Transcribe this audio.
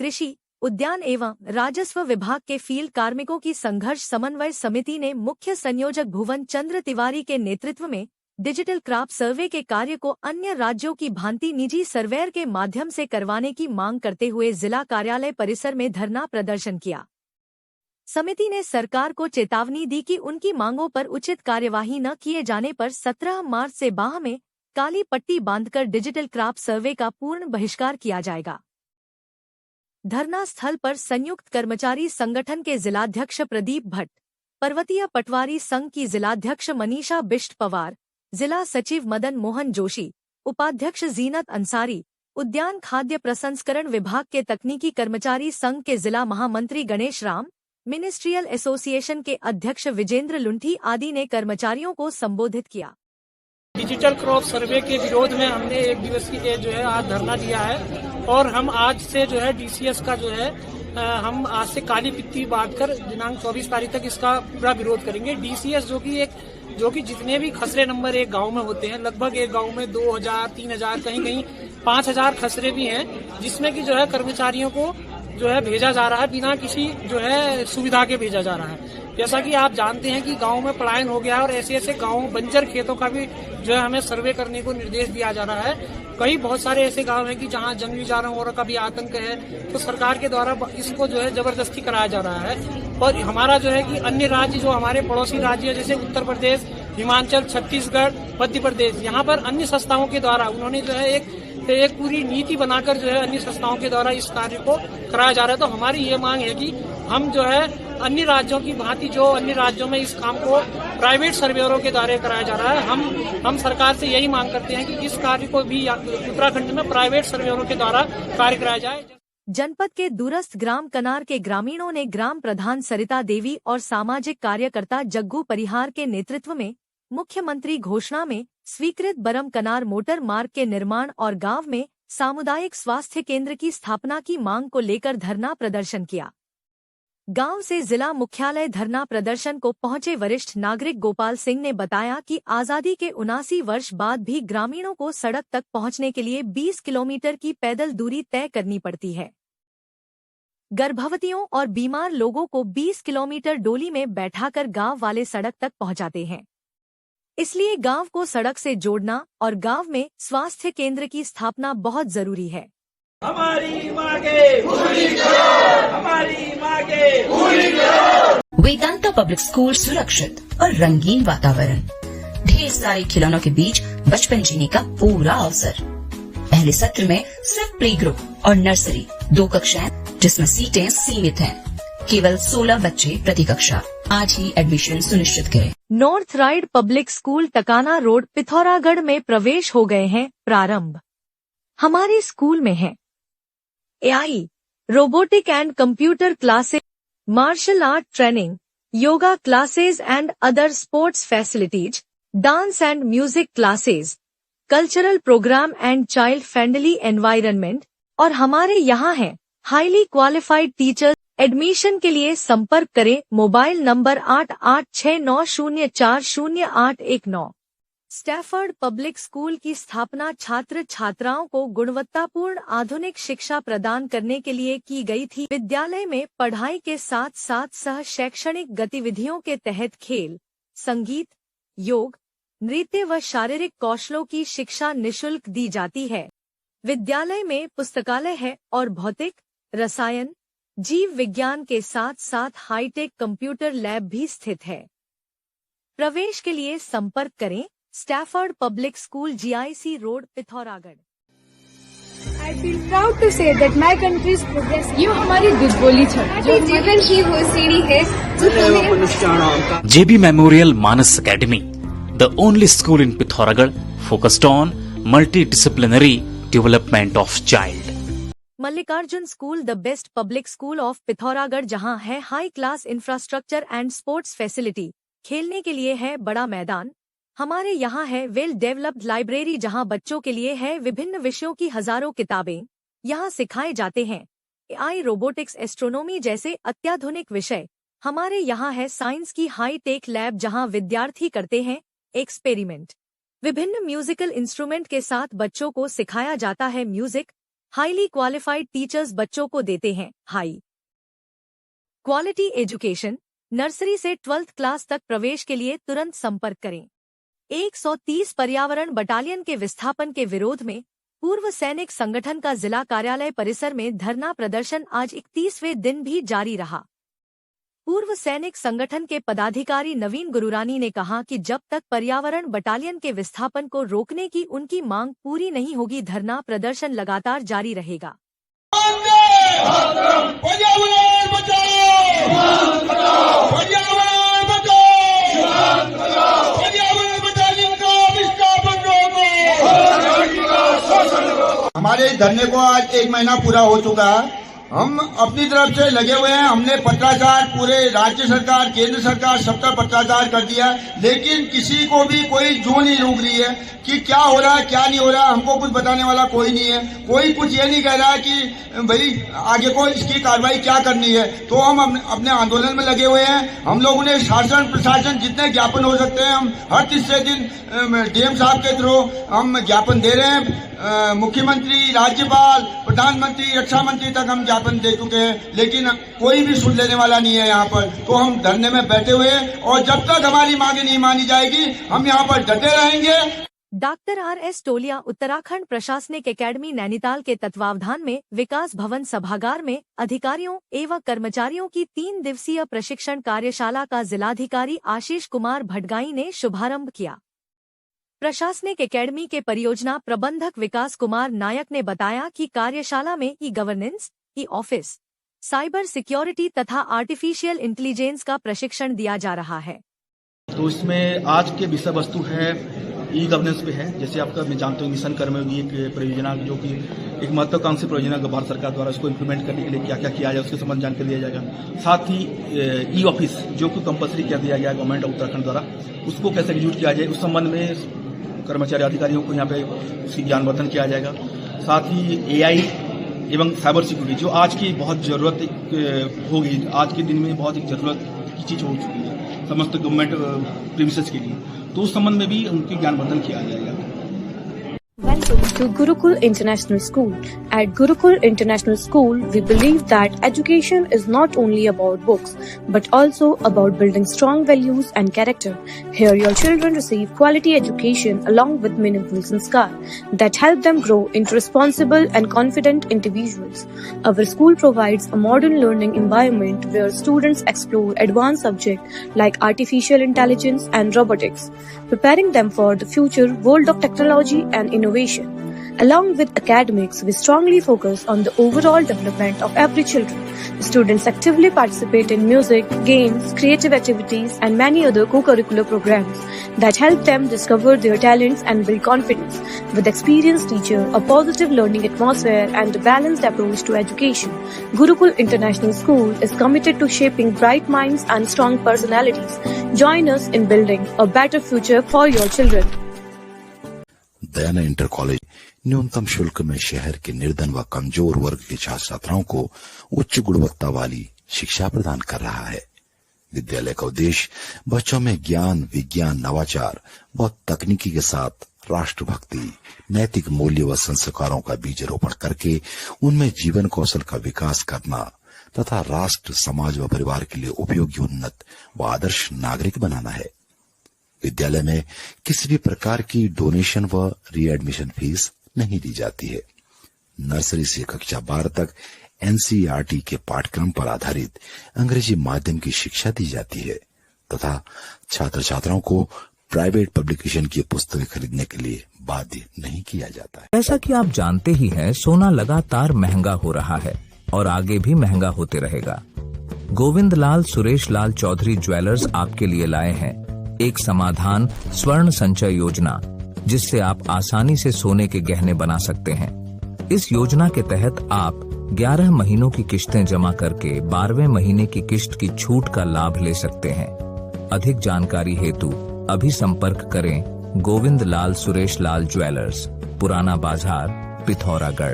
कृषि, उद्यान एवं राजस्व विभाग के फील्ड कार्मिकों की संघर्ष समन्वय समिति ने मुख्य संयोजक भुवन चंद्र तिवारी के नेतृत्व में डिजिटल क्रॉप सर्वे के कार्य को अन्य राज्यों की भांति निजी सर्वेयर के माध्यम से करवाने की मांग करते हुए जिला कार्यालय परिसर में धरना प्रदर्शन किया। समिति ने सरकार को चेतावनी दी कि उनकी मांगों पर उचित कार्यवाही न किए जाने पर 17 मार्च से बाह में काली पट्टी बांधकर डिजिटल क्रॉप सर्वे का पूर्ण बहिष्कार किया जाएगा। धरना स्थल पर संयुक्त कर्मचारी संगठन के जिलाध्यक्ष प्रदीप भट्ट, पर्वतीय पटवारी संघ की जिलाध्यक्ष मनीषा बिष्ट पवार, जिला सचिव मदन मोहन जोशी, उपाध्यक्ष जीनत अंसारी, उद्यान खाद्य प्रसंस्करण विभाग के तकनीकी कर्मचारी संघ के जिला महामंत्री गणेश राम, मिनिस्ट्रियल एसोसिएशन के अध्यक्ष विजेंद्र लुंठी आदि ने कर्मचारियों को संबोधित किया। डिजिटल क्रॉप सर्वे के विरोध में हमने एक दिवसीय जो है आज धरना दिया है और हम आज से जो है डीसीएस का जो है हम आज से काली पट्टी बांधकर दिनांक 24 तारीख तक इसका पूरा विरोध करेंगे। डीसीएस जो कि जितने भी खसरे नंबर एक गांव में होते हैं, लगभग एक गांव में 2000, 3000, कहीं 5000 खसरे भी हैं, जिसमें कि जो है कर्मचारियों को जो है भेजा जा रहा है बिना किसी जो है सुविधा के भेजा जा रहा है। जैसा कि आप जानते हैं कि गांव में पलायन हो गया है और ऐसे ऐसे गांव बंजर खेतों का भी जो है हमें सर्वे करने को निर्देश दिया जा रहा है। कई बहुत सारे ऐसे गांव हैं कि जहां जंगली जानवरों का भी आतंक है, तो सरकार के द्वारा इसको जो है जबरदस्ती कराया जा रहा है। और हमारा जो है कि अन्य राज्य जो हमारे पड़ोसी राज्य है, जैसे उत्तर प्रदेश, हिमाचल, छत्तीसगढ़, मध्य प्रदेश, यहाँ पर अन्य संस्थाओं के द्वारा उन्होंने जो है एक पूरी नीति बनाकर जो है अन्य संस्थाओं के द्वारा इस कार्य को कराया जा रहा है। तो हमारी ये मांग है कि हम जो है अन्य राज्यों की भांति जो अन्य राज्यों में इस काम को प्राइवेट सर्वेयरों के द्वारा कराया जा रहा है, हम सरकार से यही मांग करते हैं कि इस कार्य को भी उत्तराखंड में प्राइवेट सर्वेयरों के द्वारा कार्य कराया जाए। जनपद के दूरस्थ ग्राम कनार के ग्रामीणों ने ग्राम प्रधान सरिता देवी और सामाजिक कार्यकर्ता जग्गू परिहार के नेतृत्व में मुख्यमंत्री घोषणा में स्वीकृत बरम कनार मोटर मार्ग के निर्माण और गांव में सामुदायिक स्वास्थ्य केंद्र की स्थापना की मांग को लेकर धरना प्रदर्शन किया। गांव से जिला मुख्यालय धरना प्रदर्शन को पहुंचे वरिष्ठ नागरिक गोपाल सिंह ने बताया कि आजादी के 79 वर्ष बाद भी ग्रामीणों को सड़क तक पहुंचने के लिए 20 किलोमीटर की पैदल दूरी तय करनी पड़ती है। गर्भवतियों और बीमार लोगों को 20 किलोमीटर डोली में बैठाकर गांव वाले सड़क तक पहुंचाते हैं। इसलिए गांव को सड़क से जोड़ना और गांव में स्वास्थ्य केंद्र की स्थापना बहुत जरूरी है। हमारी मांगे पूरी करो, हमारी मांगे पूरी करो। वेदांता पब्लिक स्कूल सुरक्षित और रंगीन वातावरण, ढेर सारे खिलौनों के बीच बचपन जीने का पूरा अवसर। पहले सत्र में सिर्फ प्ले ग्रुप और नर्सरी 2 कक्षाएं, जिसमें सीटें सीमित हैं। केवल 16 बच्चे प्रति कक्षा। आज ही एडमिशन सुनिश्चित करें। North Ride public school Takana road Pithoragarh में प्रवेश हो गए हैं प्रारंभ। हमारे स्कूल में है AI, robotic and computer classes, martial art training, yoga classes and other sports facilities, dance and music classes, cultural program and child friendly environment. और हमारे यहाँ है हाईली क्वालिफाइड टीचर्स। एडमिशन के लिए संपर्क करें mobile number 8869040819। Stafford public school की स्थापना छात्र छात्राओं को गुणवत्तापूर्ण आधुनिक शिक्षा प्रदान करने के लिए की गई थी। विद्यालय में पढ़ाई के साथ साथ सह शैक्षणिक गतिविधियों के तहत खेल, संगीत, योग, नृत्य व शारीरिक कौशलों की शिक्षा निःशुल्क दी जाती है। विद्यालय में पुस्तकालय है और भौतिक, रसायन, जीव विज्ञान के साथ साथ हाईटेक कंप्यूटर लैब भी स्थित है। प्रवेश के लिए संपर्क करें Stafford public school, GIC road, Pithoragarh. I feel proud to say that my country's progress। ये हमारी दुर्बोली छड़ जो जीवन की वो सीढ़ी है जो JB Memorial Manas Academy, the only school in Pithoragarh focused on multidisciplinary development of child। Mallikarjun school, the best public school of Pithoragarh, जहां है high class infrastructure and sports facility. खेलने के लिए है बड़ा मैदान। हमारे यहाँ है वेल डेवलप्ड लाइब्रेरी, जहाँ बच्चों के लिए है विभिन्न विषयों की हजारों किताबें। यहाँ सिखाए जाते हैं एआई, रोबोटिक्स, एस्ट्रोनॉमी जैसे अत्याधुनिक विषय। हमारे यहाँ है साइंस की हाई टेक लैब, जहाँ विद्यार्थी करते हैं एक्सपेरिमेंट। विभिन्न म्यूजिकल इंस्ट्रूमेंट के साथ बच्चों को सिखाया जाता है म्यूजिक। हाईली क्वालिफाइड टीचर्स बच्चों को देते हैं हाई क्वालिटी एजुकेशन। नर्सरी से 12th क्लास तक प्रवेश के लिए तुरंत संपर्क करें। 130 पर्यावरण बटालियन के विस्थापन के विरोध में पूर्व सैनिक संगठन का जिला कार्यालय परिसर में धरना प्रदर्शन आज 31वें दिन भी जारी रहा। पूर्व सैनिक संगठन के पदाधिकारी नवीन गुरुरानी ने कहा कि जब तक पर्यावरण बटालियन के विस्थापन को रोकने की उनकी मांग पूरी नहीं होगी, धरना प्रदर्शन लगातार जारी रहेगा। हमारे इस धरने को आज 1 महीना पूरा हो चुका है। हम अपनी तरफ से लगे हुए हैं। हमने पत्राचार पूरे राज्य सरकार, केंद्र सरकार सब तक पत्राचार कर दिया, लेकिन किसी को भी कोई जो नहीं रोक रही है कि क्या हो रहा है क्या नहीं हो रहा है। हमको कुछ बताने वाला कोई नहीं है। कोई कुछ ये नहीं कह रहा है कि भाई आगे को इसकी कार्रवाई क्या करनी है। तो हम अपने आंदोलन में लगे हुए हैं। हम लोगों ने शासन प्रशासन जितने ज्ञापन हो सकते हैं हम हर तीसरे दिन डीएम साहब के थ्रू हम ज्ञापन दे रहे हैं। मुख्यमंत्री, राज्यपाल, प्रधानमंत्री, रक्षा मंत्री तक हम ज्ञापन दे चुके हैं, लेकिन कोई भी सुन लेने वाला नहीं है यहाँ पर। तो हम धरने में बैठे हुए हैं और जब तक हमारी मांगे नहीं मानी जाएगी हम यहाँ पर डटे रहेंगे। डॉक्टर RS टोलिया उत्तराखंड प्रशासनिक एकेडमी नैनीताल के तत्वावधान में विकास भवन सभागार में अधिकारियों एवं कर्मचारियों की 3 दिवसीय प्रशिक्षण कार्यशाला का जिलाधिकारी आशीष कुमार भटगाई ने शुभारंभ किया। प्रशासनिक एकेडमी के परियोजना प्रबंधक विकास कुमार नायक ने बताया कि कार्यशाला में ई-गवर्नेंस, ई-ऑफिस, साइबर सिक्योरिटी तथा आर्टिफिशियल इंटेलिजेंस का प्रशिक्षण दिया जा रहा है। तो इसमें आज के विषय वस्तु है ई-गवर्नेंस पे है। जैसे आपका मैं जानता हूँ मिशन कर्मयोगी एक परियोजना जो कि एक महत्वाकांक्षी परियोजना भारत सरकार द्वारा उसको इम्प्लीमेंट करने के लिए क्या क्या किया जाए उसके संबंध जानकारी दिया जाएगा। साथ ही ई-ऑफिस जो कि कंपल्सरी कर दिया गया गवर्नमेंट ऑफ उत्तराखंड द्वारा, उसको कैसे एग्जीक्यूट किया जाए उस संबंध में कर्मचारी अधिकारियों को यहाँ पे उसकी ज्ञानवर्धन किया जाएगा। साथ ही AI एवं साइबर सिक्योरिटी जो आज की बहुत जरूरत होगी, आज के दिन में बहुत एक जरूरत की चीज हो चुकी है समस्त गवर्नमेंट प्रीमिसेस के लिए, तो उस संबंध में भी उनकी ज्ञानवर्धन किया जाएगा। Welcome to Gurukul International School. At Gurukul International School, we believe that education is not only about books, but also about building strong values and character. Here, your children receive quality education along with meaningful sanskar that help them grow into responsible and confident individuals. Our school provides a modern learning environment where students explore advanced subjects like artificial intelligence and robotics, preparing them for the future world of technology and innovation. Along with academics, we strongly focus on the overall development of every children. The students actively participate in music, games, creative activities, and many other co-curricular programs that help them discover their talents and build confidence. With experienced teacher, a positive learning atmosphere, and a balanced approach to education, Gurukul International School is committed to shaping bright minds and strong personalities. Join us in building a better future for your children. Dayana inter college न्यूनतम शुल्क में शहर के निर्धन व कमजोर वर्ग के छात्र छात्राओं को उच्च गुणवत्ता वाली शिक्षा प्रदान कर रहा है। विद्यालय का उद्देश्य बच्चों में ज्ञान, विज्ञान, नवाचार व तकनीकी के साथ राष्ट्रभक्ति, नैतिक मूल्य व संस्कारों का बीज रोपण करके उनमें जीवन कौशल का विकास करना तथा राष्ट्र, समाज व परिवार के लिए उपयोगी, उन्नत व आदर्श नागरिक बनाना है। विद्यालय में किसी भी प्रकार की डोनेशन व रीएडमिशन फीस नहीं ली जाती है। नर्सरी से कक्षा 12 तक NCERT के पाठ्यक्रम पर आधारित अंग्रेजी माध्यम की शिक्षा दी जाती है तथा छात्र छात्राओं को प्राइवेट पब्लिकेशन की पुस्तकें खरीदने के लिए बाध्य नहीं किया जाता है। जैसा कि आप जानते ही हैं, सोना लगातार महंगा हो रहा है और आगे भी महंगा होते रहेगा। गोविंद लाल सुरेश लाल चौधरी ज्वेलर्स आपके लिए लाए हैं एक समाधान स्वर्ण संचय योजना, जिससे आप आसानी से सोने के गहने बना सकते हैं। इस योजना के तहत आप 11 महीनों की किश्तें जमा करके 12वें महीने की किश्त की छूट का लाभ ले सकते हैं। अधिक जानकारी हेतु अभी संपर्क करें गोविंद लाल सुरेश लाल ज्वेलर्स, पुराना बाजार, पिथौरागढ़।